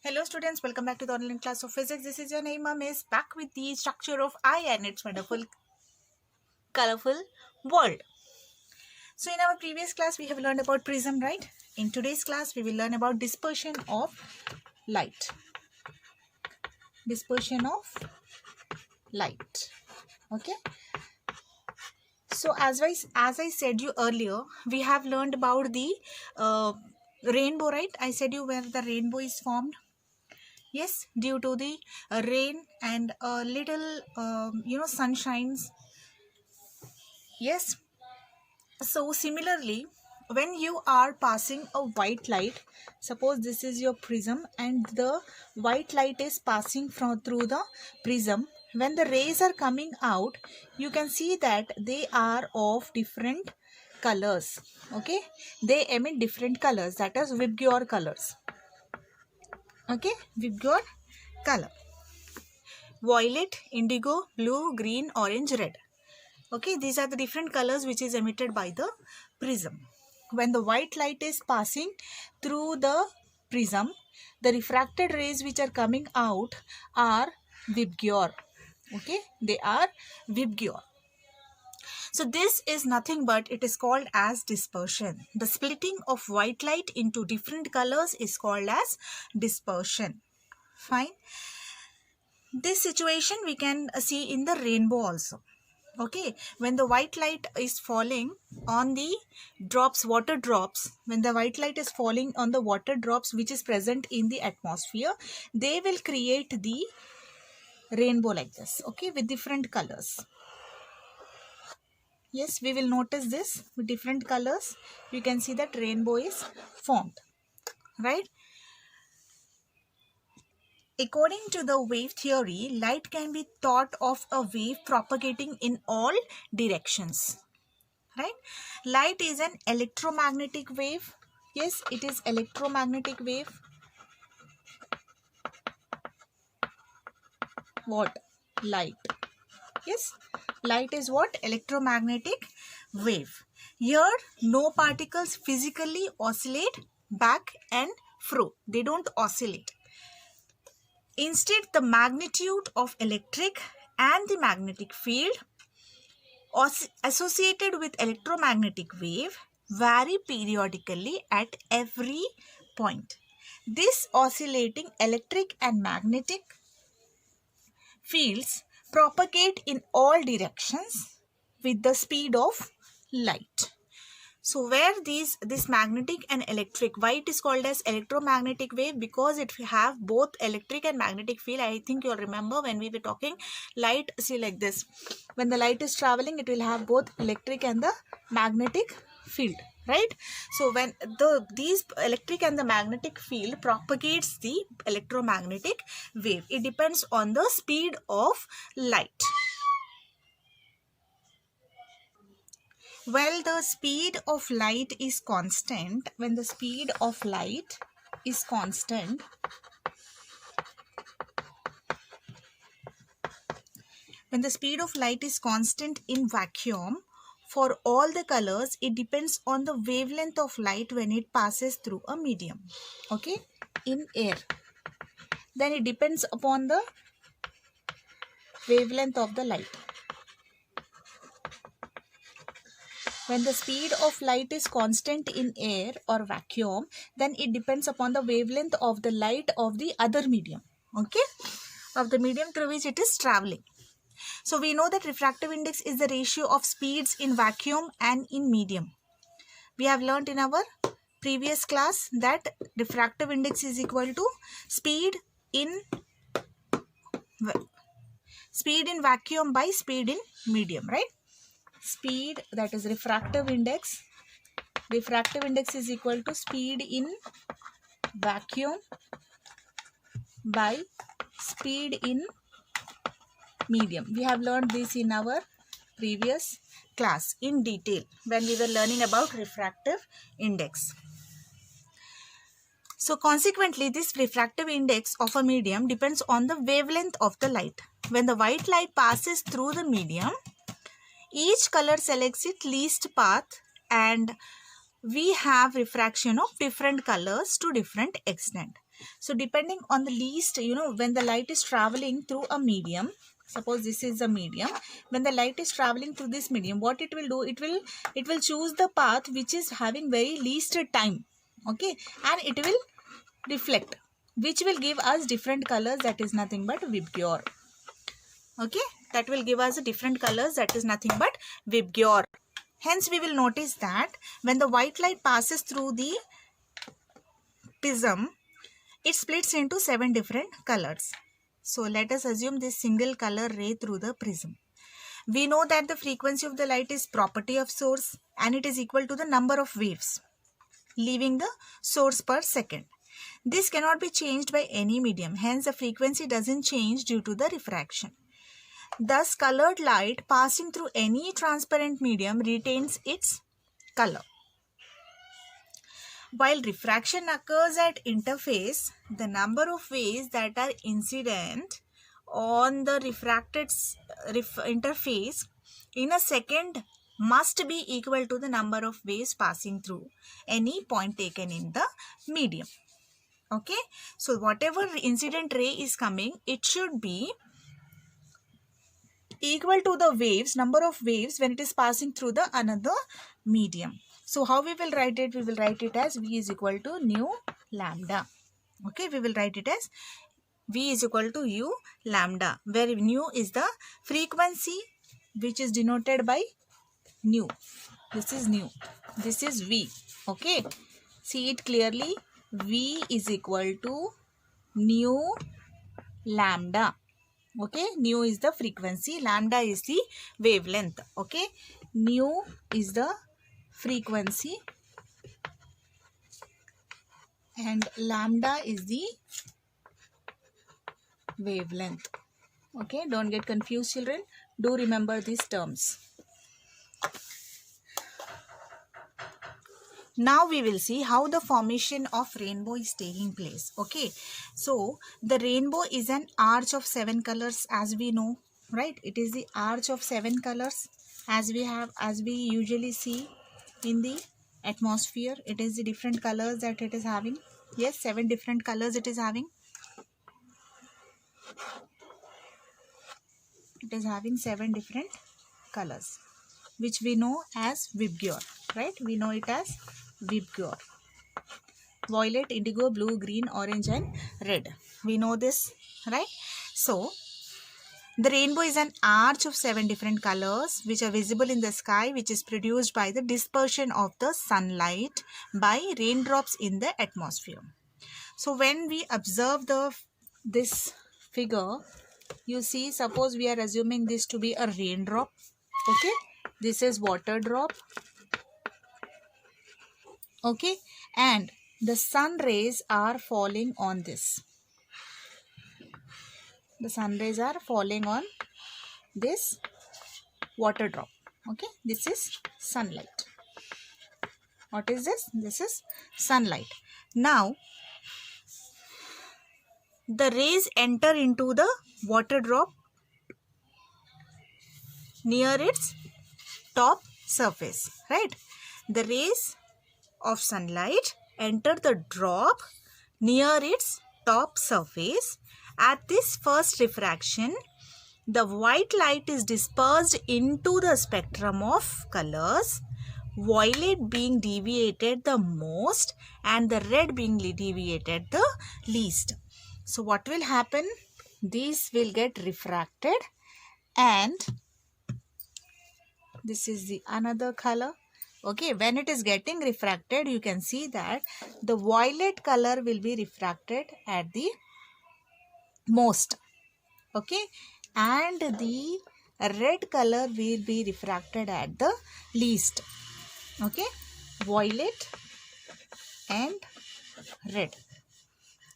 Hello students, welcome back to the online class of physics. This is your Naima Miss back with the structure of eye and its wonderful colorful world. So in our previous class we have learned about prism, right? In today's class we will learn about dispersion of light. Dispersion of light. Okay. So as I said you earlier, we have learned about the rainbow, right? I said you where the rainbow is formed. Yes, due to the rain and a little, sun shines. Yes. So similarly, when you are passing a white light, suppose this is your prism and the white light is passing through the prism. When the rays are coming out, you can see that they are of different colors. Okay, they emit different colors, that is Vibgyor colors. Okay, Vibgyor color. Violet, indigo, blue, green, orange, red. Okay, these are the different colors which is emitted by the prism. When the white light is passing through the prism, the refracted rays which are coming out are Vibgyor. Okay, they are Vibgyor. So this is nothing but it is called as dispersion. The splitting of white light into different colors is called as dispersion. Fine. This situation we can see in the rainbow also. Okay, when the white light is falling on the drops, water drops, when the white light is falling on the water drops which is present in the atmosphere, they will create the rainbow like this, okay, with different colors. Yes, we will notice this with different colors. You can see that rainbow is formed, right? According to the wave theory, light can be thought of a wave propagating in all directions. Right? Light is an electromagnetic wave. Yes, it is electromagnetic wave. What? Light. Yes, light is what? Electromagnetic wave. Here, no particles physically oscillate back and fro. They don't oscillate. Instead, the magnitude of electric and the magnetic field associated with electromagnetic wave vary periodically at every point. This oscillating electric and magnetic fields propagate in all directions with the speed of light. So where this magnetic and electric, why it is called as electromagnetic wave? Because it have both electric and magnetic field. I think you'll remember when we were talking light, see like this. When the light is traveling, it will have both electric and the magnetic field, right? So when these electric and the magnetic field propagates the electromagnetic wave, it depends on the speed of light. Well, the speed of light is constant. When the speed of light is constant, in vacuum, for all the colors, it depends on the wavelength of light when it passes through a medium. Okay, in air. Then it depends upon the wavelength of the light. When the speed of light is constant in air or vacuum, then it depends upon the wavelength of the light of the other medium. Okay, of the medium through which it is traveling. So we know that refractive index is the ratio of speeds in vacuum and in medium. We have learnt in our previous class that refractive index is equal to speed in vacuum by speed in medium, right? Speed, that is refractive index. Refractive index is equal to speed in vacuum by speed in medium. We have learned this in our previous class in detail when we were learning about refractive index. So consequently, this refractive index of a medium depends on the wavelength of the light. When the white light passes through the medium, each color selects its least path and we have refraction of different colors to different extent. So depending on the least, when the light is traveling through a medium, suppose this is a medium, when the light is traveling through this medium, what it will do, it will choose the path which is having very least time, okay, and it will reflect, which will give us different colors, that is nothing but VIBGYOR. Okay, that will give us different colors, that is nothing but VIBGYOR. Hence we will notice that when the white light passes through the prism, it splits into 7 different colors. So let us assume this single color ray through the prism. We know that the frequency of the light is property of source and it is equal to the number of waves leaving the source per second. This cannot be changed by any medium. Hence the frequency doesn't change due to the refraction. Thus colored light passing through any transparent medium retains its color. While refraction occurs at interface, the number of waves that are incident on the refracted interface in a second must be equal to the number of waves passing through any point taken in the medium. Okay, so whatever incident ray is coming, it should be equal to the waves, number of waves when it is passing through the another medium. So how we will write it? We will write it as V is equal to nu lambda. Okay, we will write it as V is equal to U lambda, where nu is the frequency which is denoted by nu. This is nu. This is V. Okay, see it clearly. V is equal to nu lambda. Okay, nu is the frequency, lambda is the wavelength. Okay, nu is the frequency and lambda is the wavelength. Okay, don't get confused, children. Do remember these terms. Now we will see how the formation of rainbow is taking place. Okay, so the rainbow is an arch of 7 colors, as we know, right? It is the arch of 7 colors as we usually see in the atmosphere. It is the different colors that it is having. Yes, 7 different colors it is having. It is having 7 different colors, which we know as VIBGYOR, right? We know it as VIBGYOR. Violet, indigo, blue, green, orange and red. We know this, right? So, the rainbow is an arch of 7 different colors which are visible in the sky, which is produced by the dispersion of the sunlight by raindrops in the atmosphere. So, when we observe this figure, you see, suppose we are assuming this to be a raindrop. Okay, this is water drop. Okay, and the sun rays are falling on this. The sun rays are falling on this water drop. Okay, this is sunlight. What is this? This is sunlight. Now, the rays enter into the water drop near its top surface, right? The rays of sunlight enter the drop near its top surface. At this first refraction, the white light is dispersed into the spectrum of colors, violet being deviated the most and the red being deviated the least. So what will happen? These will get refracted and this is the another color. Okay, when it is getting refracted, you can see that the violet color will be refracted at the most. Okay, and the red color will be refracted at the least. Okay, violet and red.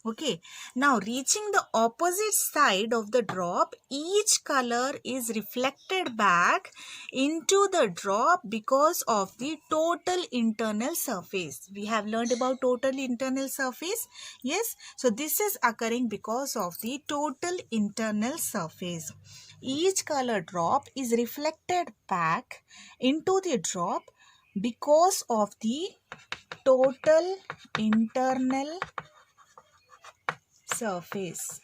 Okay, now reaching the opposite side of the drop, each color is reflected back into the drop because of the total internal surface. We have learned about total internal surface. Yes, so this is occurring because of the total internal surface. Each color drop is reflected back into the drop because of the total internal surface.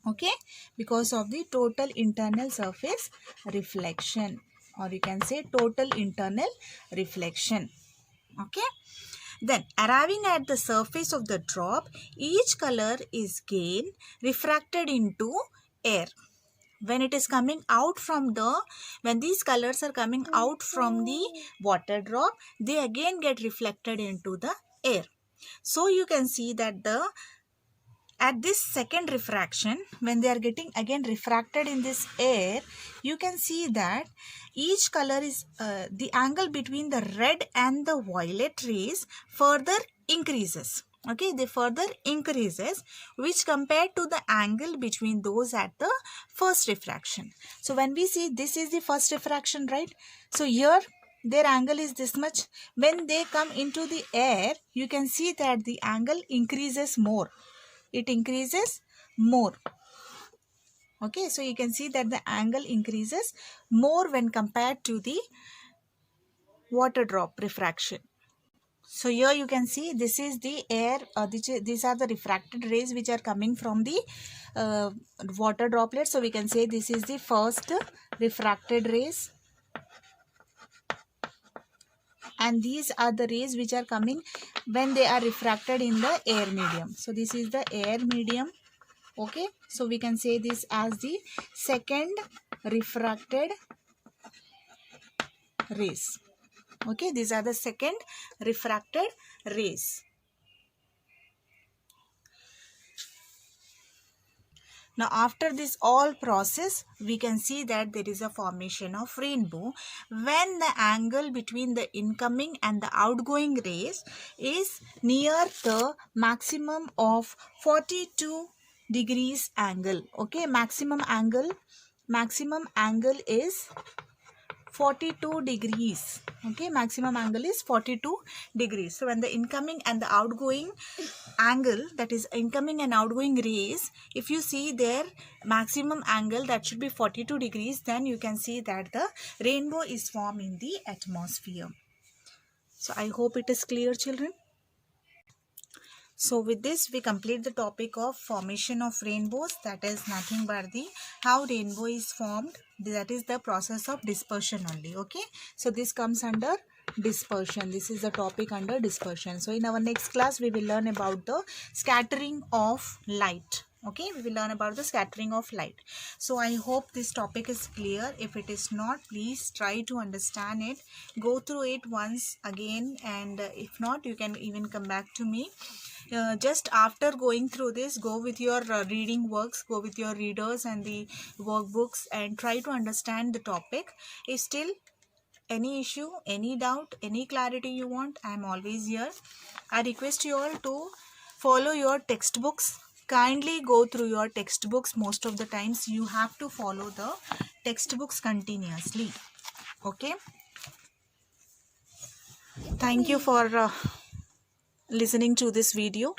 Okay, because of the total internal surface reflection, or you can say total internal reflection. Okay, then arriving at the surface of the drop, each color is again refracted into air. When it is coming out from when these colors are coming out from the water drop, they again get reflected into the air. So you can see that at this second refraction, when they are getting again refracted in this air, you can see that each color is the angle between the red and the violet rays further increases. Okay, they further increases, which compared to the angle between those at the first refraction. So when we see this is the first refraction, right? So here their angle is this much. When they come into the air, you can see that the angle increases more. It increases more. Okay, so you can see that the angle increases more when compared to the water drop refraction. So here you can see this is the air, these are the refracted rays which are coming from the water droplet. So we can say this is the first refracted rays, and these are the rays which are coming when they are refracted in the air medium. So this is the air medium. Okay, so we can say this as the second refracted rays. Okay, these are the second refracted rays. Now after this all process, we can see that there is a formation of rainbow when the angle between the incoming and the outgoing rays is near the maximum of 42 degrees angle. Okay, maximum angle is 42 degrees. Okay, maximum angle is 42 degrees. So when the incoming and the outgoing angle, that is incoming and outgoing rays, if you see their maximum angle, that should be 42 degrees, then you can see that the rainbow is formed in the atmosphere. So I hope it is clear, children. So with this we complete the topic of formation of rainbows. That is nothing but the how rainbow is formed. That is the process of dispersion only. Okay, so this comes under dispersion. This is the topic under dispersion. So in our next class we will learn about the scattering of light. Okay, we will learn about the scattering of light. So I hope this topic is clear. If it is not, please try to understand it, go through it once again, and if not, you can even come back to me. Just after going through this, go with your reading works, go with your readers and the workbooks, and try to understand the topic. If still any issue, any doubt, any clarity you want, I am always here. I request you all to follow your textbooks. Kindly go through your textbooks. Most of the times you have to follow the textbooks continuously. Okay, thank you for listening to this video.